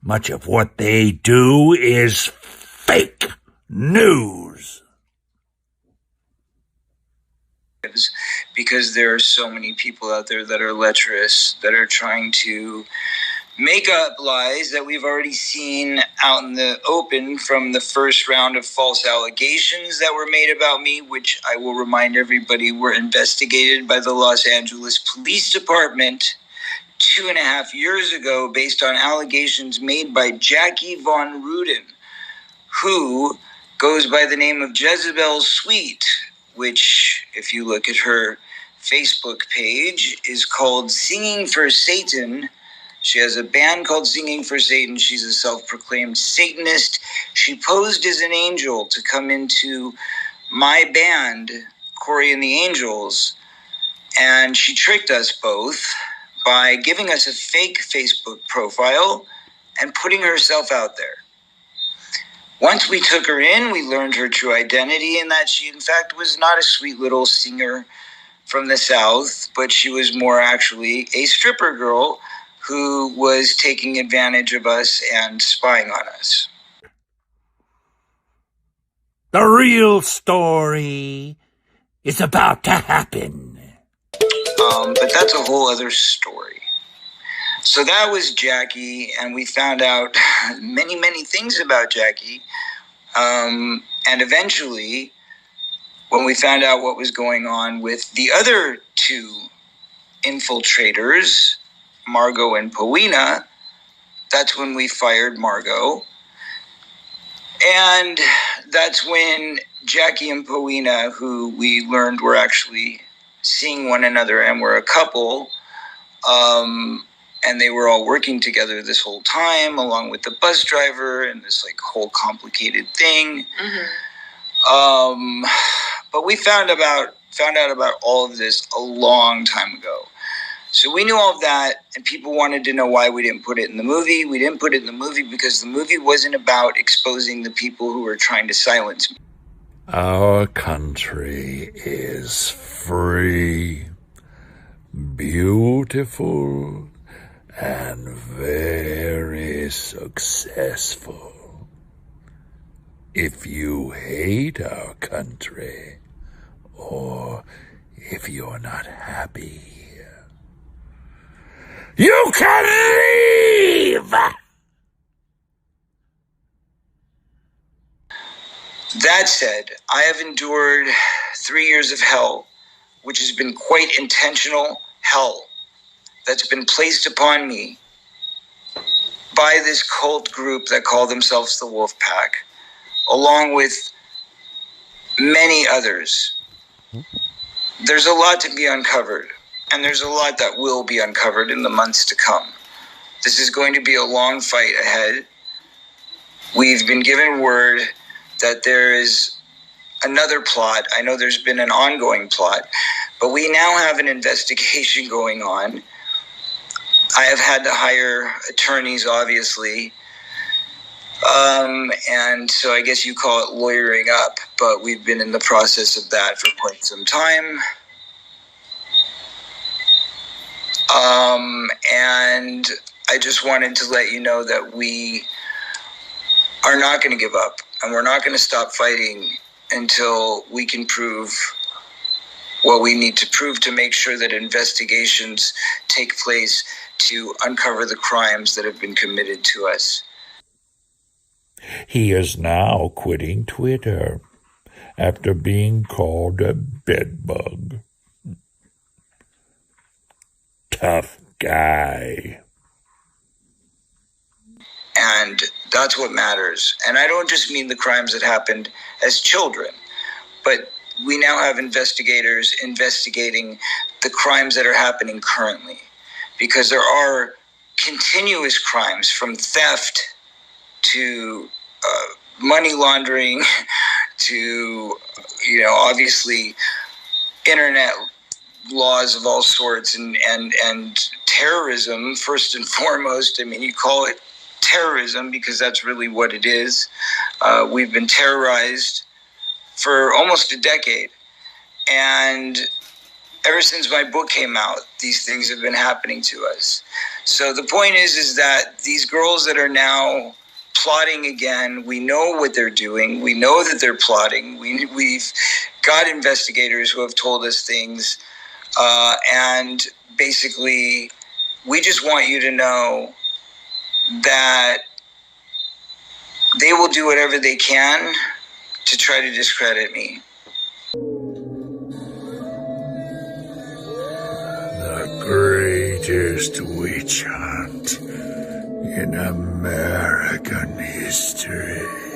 Much of what they do is fake news. Because there are so many people out there that are lecherous, that are trying to make up lies that we've already seen out in the open from the first round of false allegations that were made about me, which I will remind everybody were investigated by the Los Angeles Police Department 2.5 years ago based on allegations made by Jackie Von Ruden, who goes by the name of Jezebel Sweet, which, if you look at her Facebook page, is called Singing for Satan. She has a band called Singing for Satan. She's a self-proclaimed Satanist. She posed as an angel to come into my band, Corey and the Angels, and she tricked us both by giving us a fake Facebook profile and putting herself out there. Once we took her in, we learned her true identity and that she, in fact, was not a sweet little singer from the South, but she was more actually a stripper girl who was taking advantage of us and spying on us. The real story is about to happen. But that's a whole other story. So that was Jackie, and we found out many, many things about Jackie. And eventually, when we found out what was going on with the other two infiltrators, Margot and Powena, that's when we fired Margot. And that's when Jackie and Powena, who we learned were actually seeing one another and were a couple, and they were all working together this whole time, along with the bus driver and this like whole complicated thing. Mm-hmm. But we found out about all of this a long time ago. So we knew all of that, and people wanted to know why we didn't put it in the movie. We didn't put it in the movie because the movie wasn't about exposing the people who were trying to silence me. Our country is free, beautiful, and very successful. If you hate our country, or if you're not happy, you can leave! That said, I have endured 3 years of hell, which has been quite intentional hell that's been placed upon me by this cult group that call themselves the Wolf Pack, along with many others. There's a lot to be uncovered, and there's a lot that will be uncovered in the months to come. This is going to be a long fight ahead. We've been given word that there is another plot. I know there's been an ongoing plot, but we now have an investigation going on. I have had to hire attorneys, obviously, and so I guess you call it lawyering up, but we've been in the process of that for quite some time. And I just wanted to let you know that we are not going to give up, and we're not going to stop fighting until we can prove what we need to prove to make sure that investigations take place to uncover the crimes that have been committed to us. He is now quitting Twitter after being called a bedbug. Tough guy. And that's what matters. And I don't just mean the crimes that happened as children, but we now have investigators investigating the crimes that are happening currently, because there are continuous crimes from theft to money laundering to, obviously internet laws of all sorts and terrorism, first and foremost. I mean, you call it terrorism because that's really what it is. We've been terrorized for almost a decade, and ever since my book came out, these things have been happening to us. So the point is that these girls that are now plotting again, we know what they're doing. We know that they're plotting. We've got investigators who have told us things. And basically, we just want you to know that they will do whatever they can to try to discredit me. The greatest witch hunt in American history.